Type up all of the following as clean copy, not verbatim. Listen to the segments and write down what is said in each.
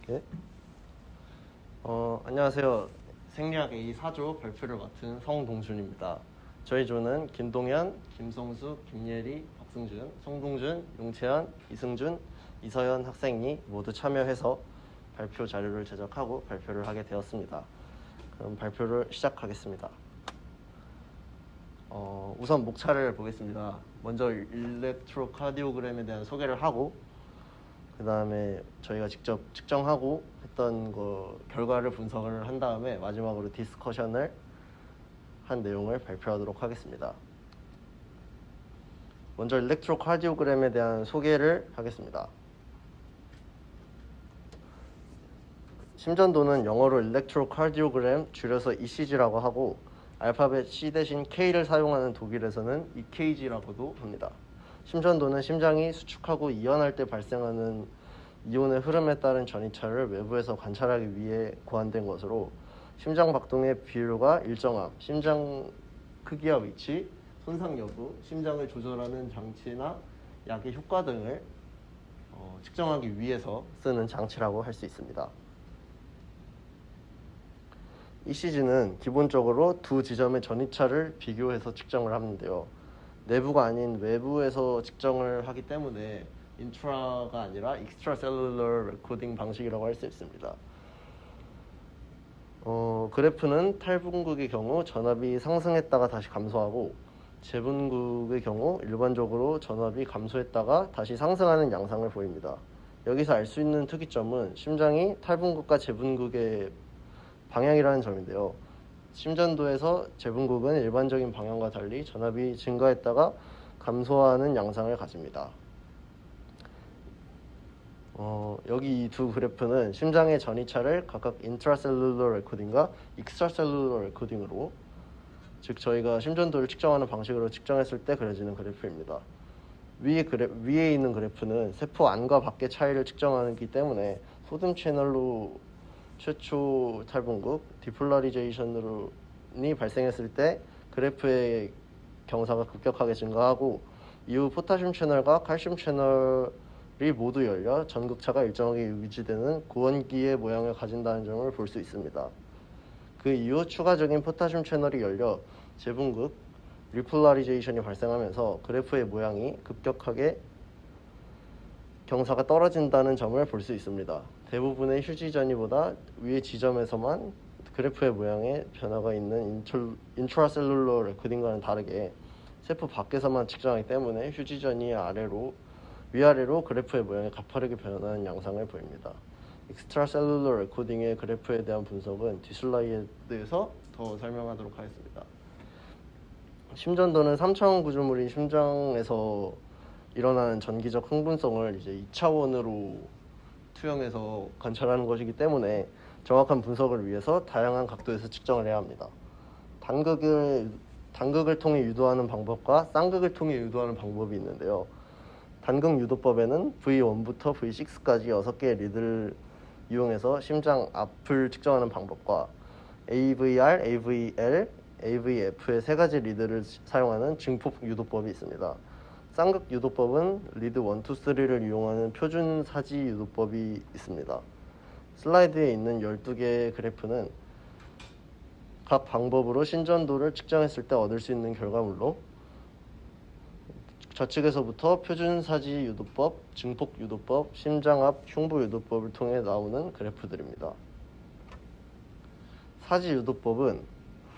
예? 안녕하세요. 생리학 A 4조 발표를 맡은 성동준입니다. 저희 조는 김동현, 김성수, 김예리, 박승준, 송동준, 용채현, 이승준, 이서연 학생이 모두 참여해서 발표 자료를 제작하고 발표를 하게 되었습니다. 그럼 발표를 시작하겠습니다. 우선 목차를 보겠습니다. 먼저 일렉트로카디오그램에 대한 소개를 하고 그 다음에 저희가 직접 측정하고 했던 결과를 분석을 한 다음에 마지막으로 디스커션을 한 내용을 발표하도록 하겠습니다. 먼저 일렉트로카디오그램에 대한 소개를 하겠습니다. 심전도는 영어로 일렉트로카디오그램, 줄여서 ECG라고 하고 알파벳 C 대신 K를 사용하는 독일에서는 EKG라고도 합니다. 심전도는 심장이 수축하고 이완할 때 발생하는 이온의 흐름에 따른 전이차를 외부에서 관찰하기 위해 고안된 것으로 심장 박동의 비율과 일정함, 심장 크기와 위치, 손상 여부, 심장을 조절하는 장치나 약의 효과 등을 측정하기 위해서 쓰는 장치라고 할 수 있습니다. ECG는 기본적으로 두 지점의 전이차를 비교해서 측정을 하는데요. 내부가 아닌 외부에서 측정을 하기 때문에 인트라가 아니라 익스트라셀룰러 레코딩 방식이라고 할 수 있습니다. 그래프는 탈분극의 경우 전압이 상승했다가 다시 감소하고 재분극의 경우 일반적으로 전압이 감소했다가 다시 상승하는 양상을 보입니다. 여기서 알 수 있는 특이점은 심장이 탈분극과 재분극의 방향이라는 점인데요. 심전도에서 재분극은 일반적인 방향과 달리 전압이 증가했다가 감소하는 양상을 가집니다. 여기 이 두 그래프는 심장의 전이차를 각각 인트라셀룰러 레코딩과 익스트라셀룰러 레코딩으로, 즉 저희가 심전도를 측정하는 방식으로 측정했을 때 그려지는 그래프입니다. 위에 있는 그래프는 세포 안과 밖의 차이를 측정하기 때문에 소듐 채널로 최초 탈분극, 디폴라리제이션이 발생했을 때 그래프의 경사가 급격하게 증가하고 이후 포타슘 채널과 칼슘 채널이 모두 열려 전극차가 일정하게 유지되는 고원기의 모양을 가진다는 점을 볼 수 있습니다. 그 이후 추가적인 포타슘 채널이 열려 재분극, 리폴라리제이션이 발생하면서 그래프의 모양이 급격하게 경사가 떨어진다는 점을 볼 수 있습니다. 대부분의 휴지 전이보다 위의 지점에서만 그래프의 모양에 변화가 있는 인트라셀룰러 레코딩과는 다르게 세포 밖에서만 측정하기 때문에 휴지 전이 위아래로 그래프의 모양이 가파르게 변하는 양상을 보입니다. 익스트라셀룰러 레코딩의 그래프에 대한 분석은 뒷슬라이드에서 더 설명하도록 하겠습니다. 심전도는 3차원 구조물인 심장에서 일어나는 전기적 흥분성을 이제 2차원으로 투영해서 관찰하는 것이기 때문에 정확한 분석을 위해서 다양한 각도에서 측정을 해야 합니다. 단극을 통해 유도하는 방법과 쌍극을 통해 유도하는 방법이 있는데요. 단극 유도법에는 V1부터 V6까지 6개의 리드를 이용해서 심장 앞을 측정하는 방법과 AVR, AVL, AVF의 3가지 리드를 사용하는 증폭 유도법이 있습니다. 쌍극 유도법은 리드 1, 2, 3를 이용하는 표준 사지 유도법이 있습니다. 슬라이드에 있는 12개의 그래프는 각 방법으로 심전도를 측정했을 때 얻을 수 있는 결과물로 좌측에서부터 표준 사지 유도법, 증폭 유도법, 심장 앞 흉부 유도법을 통해 나오는 그래프들입니다. 사지 유도법은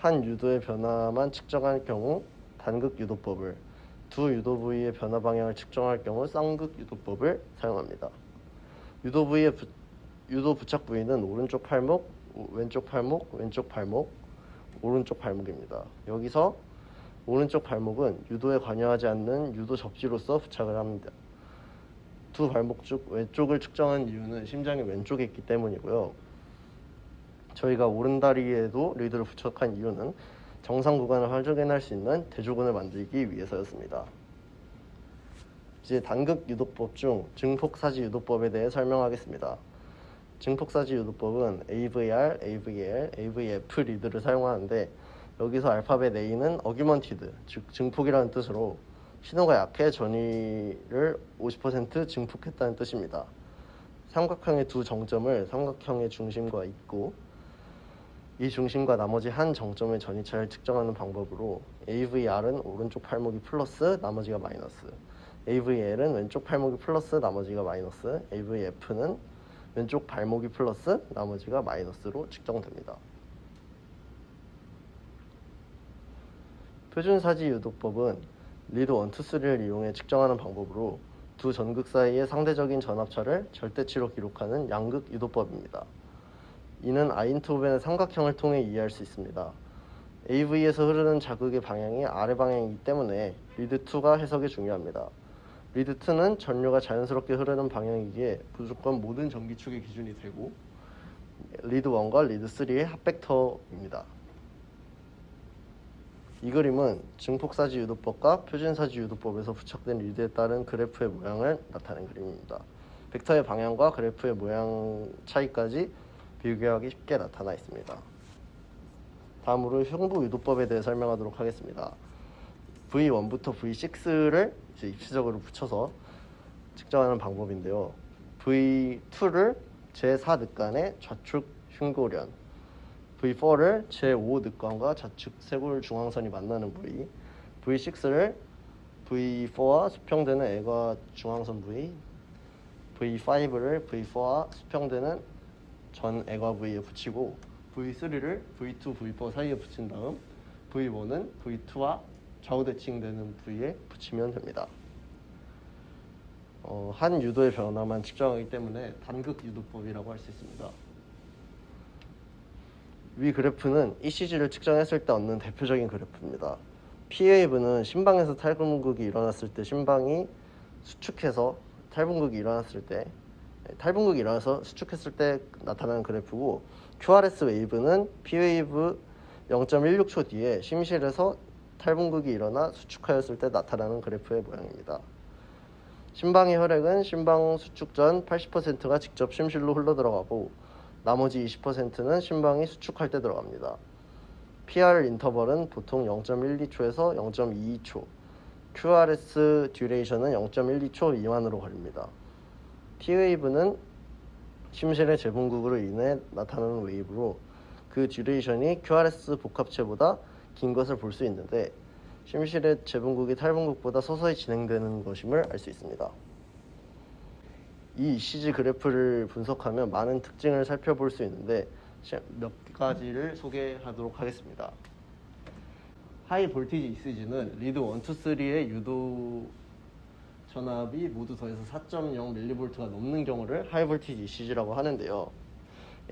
한 유도의 변화만 측정할 경우 단극 유도법을, 두 유도 부위의 변화 방향을 측정할 경우 쌍극 유도법을 사용합니다. 유도 부착 부위는 오른쪽 팔목, 왼쪽 팔목, 왼쪽 발목, 오른쪽 발목입니다. 여기서 오른쪽 발목은 유도에 관여하지 않는 유도 접지로서 부착을 합니다. 두 발목 중 왼쪽을 측정한 이유는 심장이 왼쪽에 있기 때문이고요. 저희가 오른다리에도 리드를 부착한 이유는 정상 구간을 확인할 수 있는 대조군을 만들기 위해서였습니다. 이제 단극 유도법 중 증폭사지 유도법에 대해 설명하겠습니다. 증폭사지 유도법은 AVR, AVL, AVF 리드를 사용하는데 여기서 알파벳 A는 어규먼티드, 즉 증폭이라는 뜻으로 신호가 약해 전이를 50% 증폭했다는 뜻입니다. 삼각형의 두 정점을 삼각형의 중심과 잇고 이 중심과 나머지 한 정점의 전이차를 측정하는 방법으로 AVR은 오른쪽 팔목이 플러스 나머지가 마이너스, AVL은 왼쪽 팔목이 플러스 나머지가 마이너스, AVF는 왼쪽 발목이 플러스 나머지가 마이너스로 측정됩니다. 표준사지 유도법은 리드 1, 2, 3를 이용해 측정하는 방법으로 두 전극 사이의 상대적인 전압차를 절대치로 기록하는 양극 유도법입니다. 이는 아인트호벤의 삼각형을 통해 이해할 수 있습니다. AV에서 흐르는 자극의 방향이 아래 방향이기 때문에 리드 2가 해석이 중요합니다. 리드 2는 전류가 자연스럽게 흐르는 방향이기에 무조건 모든 전기축의 기준이 되고 리드 1과 리드 3의 합벡터입니다. 이 그림은 증폭사지 유도법과 표준사지 유도법에서 부착된 리드에 따른 그래프의 모양을 나타낸 그림입니다. 벡터의 방향과 그래프의 모양 차이까지 비교하기 쉽게 나타나 있습니다. 다음으로 흉부 유도법에 대해 설명하도록 하겠습니다. V1부터 V6를 입시적으로 붙여서 측정하는 방법인데요. V2를 제4늑간의 좌측 흉고련, V4를 제5늑간과 좌측 쇄골 중앙선이 만나는 부위, V6를 V4와 수평되는 애과 중앙선 부위, V5를 V4와 수평되는 전 애과 부위에 붙이고 V3를 V2, V4 사이에 붙인 다음 V1은 V2와 좌우 대칭되는 부위에 붙이면 됩니다. 한 유도의 변화만 측정하기 때문에 단극 유도법이라고 할 수 있습니다. 위 그래프는 ECG를 측정했을 때 얻는 대표적인 그래프입니다. P웨이브는 심방에서 탈분극이 일어났을 때 심방이 수축해서 탈분극이 일어나서 수축했을 때 나타나는 그래프고, QRS 웨이브는 P웨이브 0.16초 뒤에 심실에서 탈분극이 일어나 수축하였을 때 나타나는 그래프의 모양입니다. 심방의 혈액은 심방 수축 전 80%가 직접 심실로 흘러들어가고 나머지 20%는 심방이 수축할 때 들어갑니다. PR 인터벌은 보통 0.12초에서 0.22초, QRS 듀레이션은 0.12초 미만으로 걸립니다. P웨이브는 심실의 재분극으로 인해 나타나는 웨이브로 그 듀레이션이 QRS 복합체보다 긴 것을 볼 수 있는데 심실의 재분극이 탈분극보다 서서히 진행되는 것임을 알 수 있습니다. 이 ECG 그래프를 분석하면 많은 특징을 살펴볼 수 있는데 몇 가지를 소개하도록 하겠습니다. 하이 볼티지 ECG는 리드 1, 2, 3의 유도 전압이 모두 더해서 4.0mV가 넘는 경우를 하이 볼티지 ECG라고 하는데요.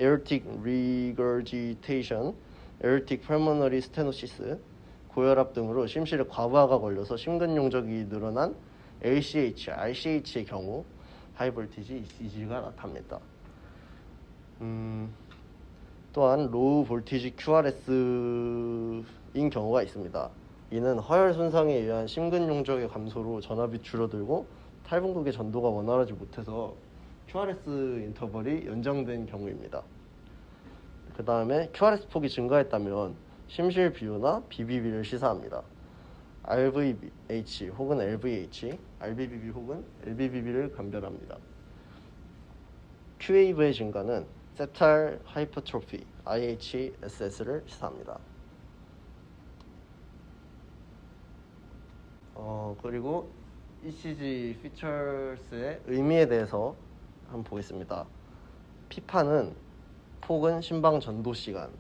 Aortic regurgitation, Aortic pulmonary stenosis, 고혈압 등으로 심실에 과부하가 걸려서 심근용적이 늘어난 LCH, RCH의 경우 하이 볼티지 ECG가 나타납니다. 또한 로우 볼티지 QRS인 경우가 있습니다. 이는 허혈 손상에 의한 심근용적의 감소로 전압이 줄어들고 탈분극의 전도가 원활하지 못해서 QRS 인터벌이 연장된 경우입니다. 그 다음에 QRS 폭이 증가했다면 심실 비유나 BBB를 시사합니다. RVH 혹은 LVH, RBBB 혹은 LBBB를 감별합니다. Q웨이브의 증가는 세탈 하이퍼트로피, IHSS를 시사합니다. 그리고 ECG 피처스의 의미에 대해서 한번 보겠습니다. P파는 폭은 심방 전도 시간,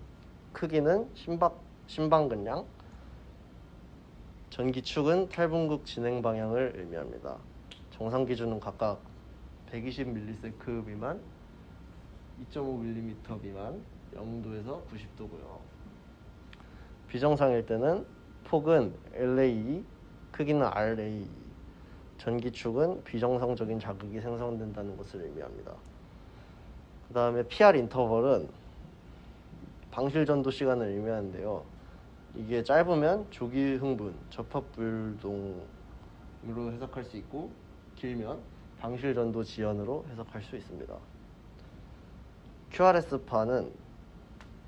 크기는 심방근량, 전기축은 탈분극 진행 방향을 의미합니다. 정상 기준은 각각 120ms 미만, 2.5mm 미만, 0도에서 90도고요. 비정상일 때는 폭은 LAE, 크기는 RAE, 전기축은 비정상적인 자극이 생성된다는 것을 의미합니다. 그 다음에 PR 인터벌은 방실 전도 시간을 의미하는데요. 이게 짧으면 조기 흥분, 접합불동으로 해석할 수 있고 길면 방실 전도 지연으로 해석할 수 있습니다. QRS파는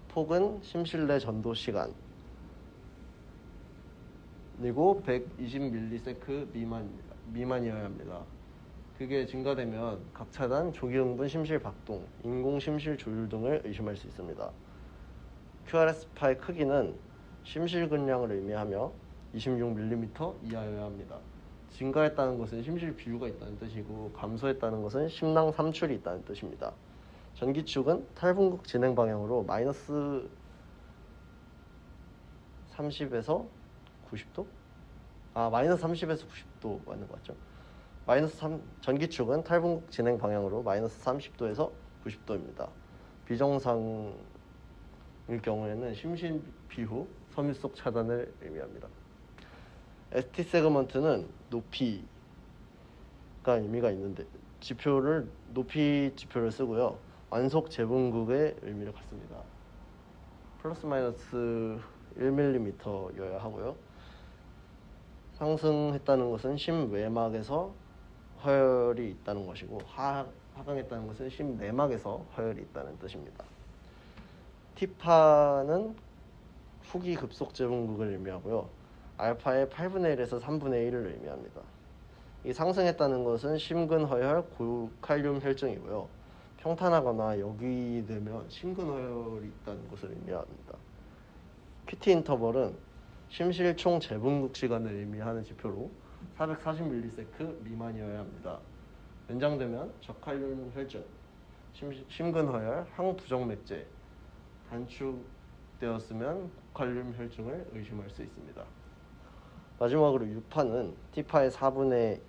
폭은 심실 내 전도 시간 그리고 120ms 미만이어야 합니다. 그게 증가되면 각 차단, 조기흥분, 심실 박동, 인공 심실 조율 등을 의심할 수 있습니다. QRS 파의 크기는 심실 근량을 의미하며 26mm 이하여야 합니다. 증가했다는 것은 심실 비율가 있다는 뜻이고 감소했다는 것은 심낭 삼출이 있다는 뜻입니다. 전기축은 탈분극 진행 방향으로 마이너스 30에서 90도? 마이너스 30에서 90도 맞는 것 같죠? 전기축은 탈분극 진행 방향으로 마이너스 30도에서 90도입니다. 비정상일 경우에는 심신 비후 섬유속 차단을 의미합니다. ST 세그먼트는 높이가 의미가 있는데 높이 지표를 쓰고요. 완속 재분극의 의미를 갖습니다. 플러스 마이너스 1mm여야 하고요. 상승했다는 것은 심외막에서 허혈이 있다는 것이고 하강했다는 것은 심내막에서 허혈이 있다는 뜻입니다. T파는 후기 급속 재분극을 의미하고요. 알파의 8분의 1에서 3분의 1을 의미합니다. 이 상승했다는 것은 심근허혈, 고칼륨 혈증이고요. 평탄하거나 역이되면 심근허혈이 있다는 것을 의미합니다. QT 인터벌은 심실 총 재분극 시간을 의미하는 지표로 440ms 미만이어야 합니다. 연장되면 저칼륨 혈증, 심근허혈, 항부정맥제, 단축되었으면 고칼륨 혈증을 의심할 수 있습니다. 마지막으로 U파는 T파의 4분의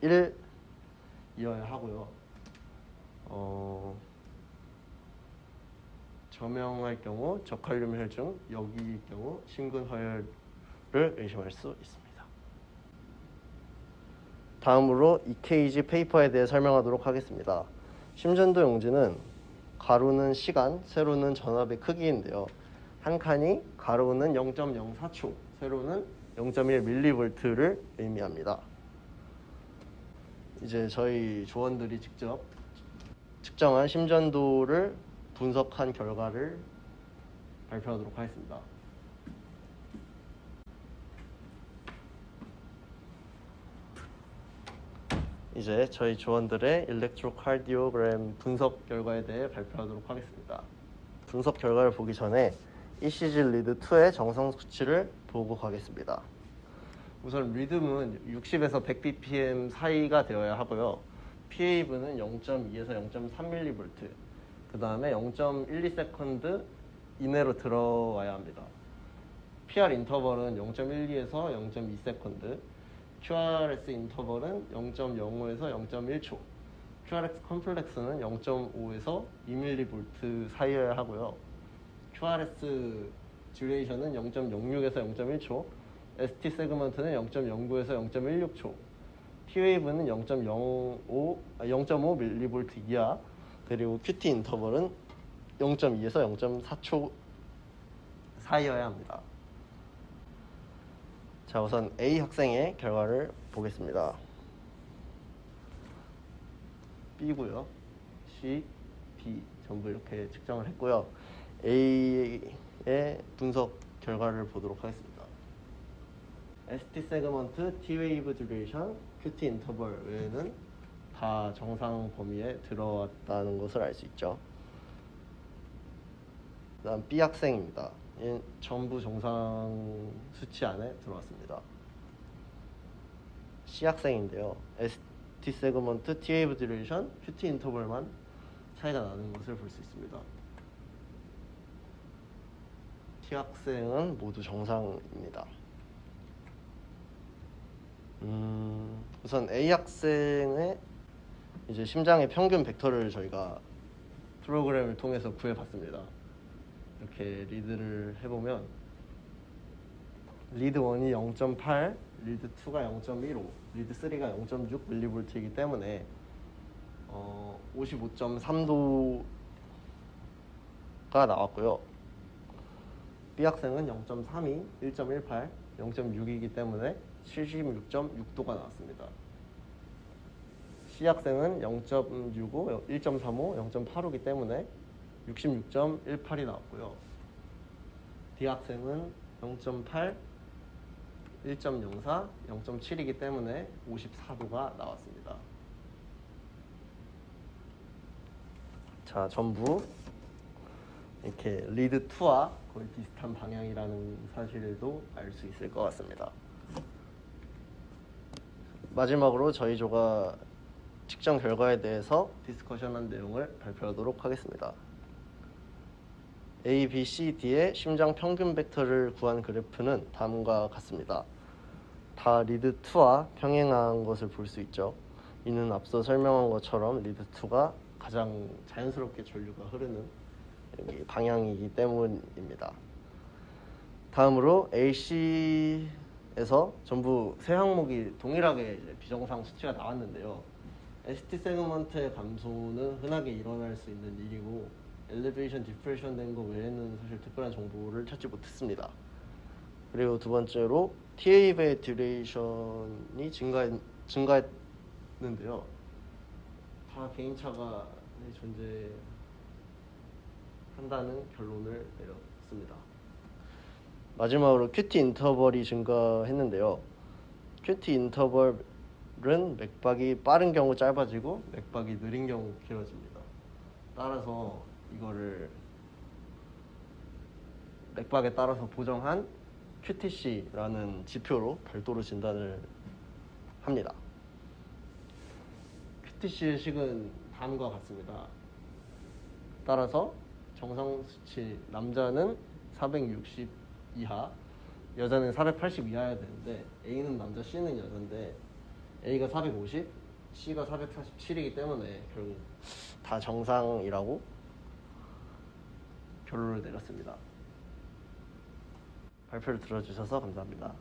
1이어야 하고요. 저명할 경우 저칼륨 혈증, 역일 경우 심근허혈을 의심할 수 있습니다. 다음으로 EKG 페이퍼에 대해 설명하도록 하겠습니다. 심전도 용지는 가로는 시간, 세로는 전압의 크기인데요. 한 칸이 가로는 0.04초, 세로는 0.1mV를 의미합니다. 이제 저희 조원들이 직접 측정한 심전도를 분석한 결과를 발표하도록 하겠습니다. 이제 저희 조원들의 일렉트로카디오그램 분석 결과에 대해 발표하도록 하겠습니다. 분석 결과를 보기 전에 ECG 리드 2의 정상 수치를 보고 가겠습니다. 우선 리듬은 60에서 100bpm 사이가 되어야 하고요. PAV는 0.2에서 0.3mV, 그 다음에 0.12세컨드 이내로 들어와야 합니다. PR 인터벌은 0.12에서 0.2세컨드, QRS 인터벌은 0.05에서 0.1초, QRX 컴플렉스는 0.5에서 2mV 사이여야 하고요. QRS 듀레이션은 0.06에서 0.1초, ST 세그먼트는 0.09에서 0.16초, T웨이브는 0.5mV 이하, 그리고 QT 인터벌은 0.2에서 0.4초 사이여야 합니다. 자, 우선 A 학생의 결과를 보겠습니다. B고요. C, B 전부 이렇게 측정을 했고요. A의 분석 결과를 보도록 하겠습니다. ST 세그먼트, T웨이브 듀레이션, QT 인터벌 외에는 다 정상 범위에 들어왔다는 것을 알 수 있죠. 다음 B 학생입니다. 얘는 전부 정상 수치 안에 들어왔습니다. C 학생인데요. ST 세그먼트, T웨이브 듀레이션, QT 인터벌만 차이가 나는 것을 볼 수 있습니다. T 학생은 모두 정상입니다. 우선 A 학생의 이제 심장의 평균 벡터를 저희가 프로그램을 통해서 구해봤습니다. 이렇게 리드를 해보면 리드 1이 0.8, 리드 2가 0.15, 리드 3가 0.6mV이기 때문에 55.3도가 나왔고요. B 학생은 0.32, 1.18, 0.6이기 때문에 76.6도가 나왔습니다. C 학생은 0.65, 1.35, 0.85이기 때문에 66.18이 나왔고요. D 학생은 0.8, 1.04, 0.7이기 때문에 54도가 나왔습니다. 자, 전부 이렇게 리드 2와 거의 비슷한 방향이라는 사실도 알 수 있을 것 같습니다. 마지막으로 저희 조가 측정 결과에 대해서 디스커션한 내용을 발표하도록 하겠습니다. A, B, C, D의 심장 평균 벡터를 구한 그래프는 다음과 같습니다. 다 리드 2와 평행한 것을 볼 수 있죠. 이는 앞서 설명한 것처럼 리드 2가 가장 자연스럽게 전류가 흐르는 여기 방향이기 때문입니다. 다음으로 AC에서 전부 세 항목이 동일하게 이제 비정상 수치가 나왔는데요. ST 세그먼트의 감소는 흔하게 일어날 수 있는 일이고 엘리베이션 디프레션 된 거 외에는 사실 특별한 정보를 찾지 못했습니다. 그리고 두 번째로 TA의 듀레이션이 증가했는데요. 다 개인차가 존재한다는 결론을 내렸습니다. 마지막으로 QT 인터벌이 증가했는데요. QT 인터벌은 맥박이 빠른 경우 짧아지고 맥박이 느린 경우 길어집니다. 따라서 이거를 맥박에 따라서 보정한 QTC라는 지표로 별도로 진단을 합니다. QTC의 식은 다음과 같습니다. 따라서 정상 수치 남자는 460 이하, 여자는 480 이하여야 되는데 A는 남자, C는 여자인데 A가 450, C가 447이기 때문에 결국 다 정상이라고 결론을 내렸습니다. 발표를 들어주셔서 감사합니다.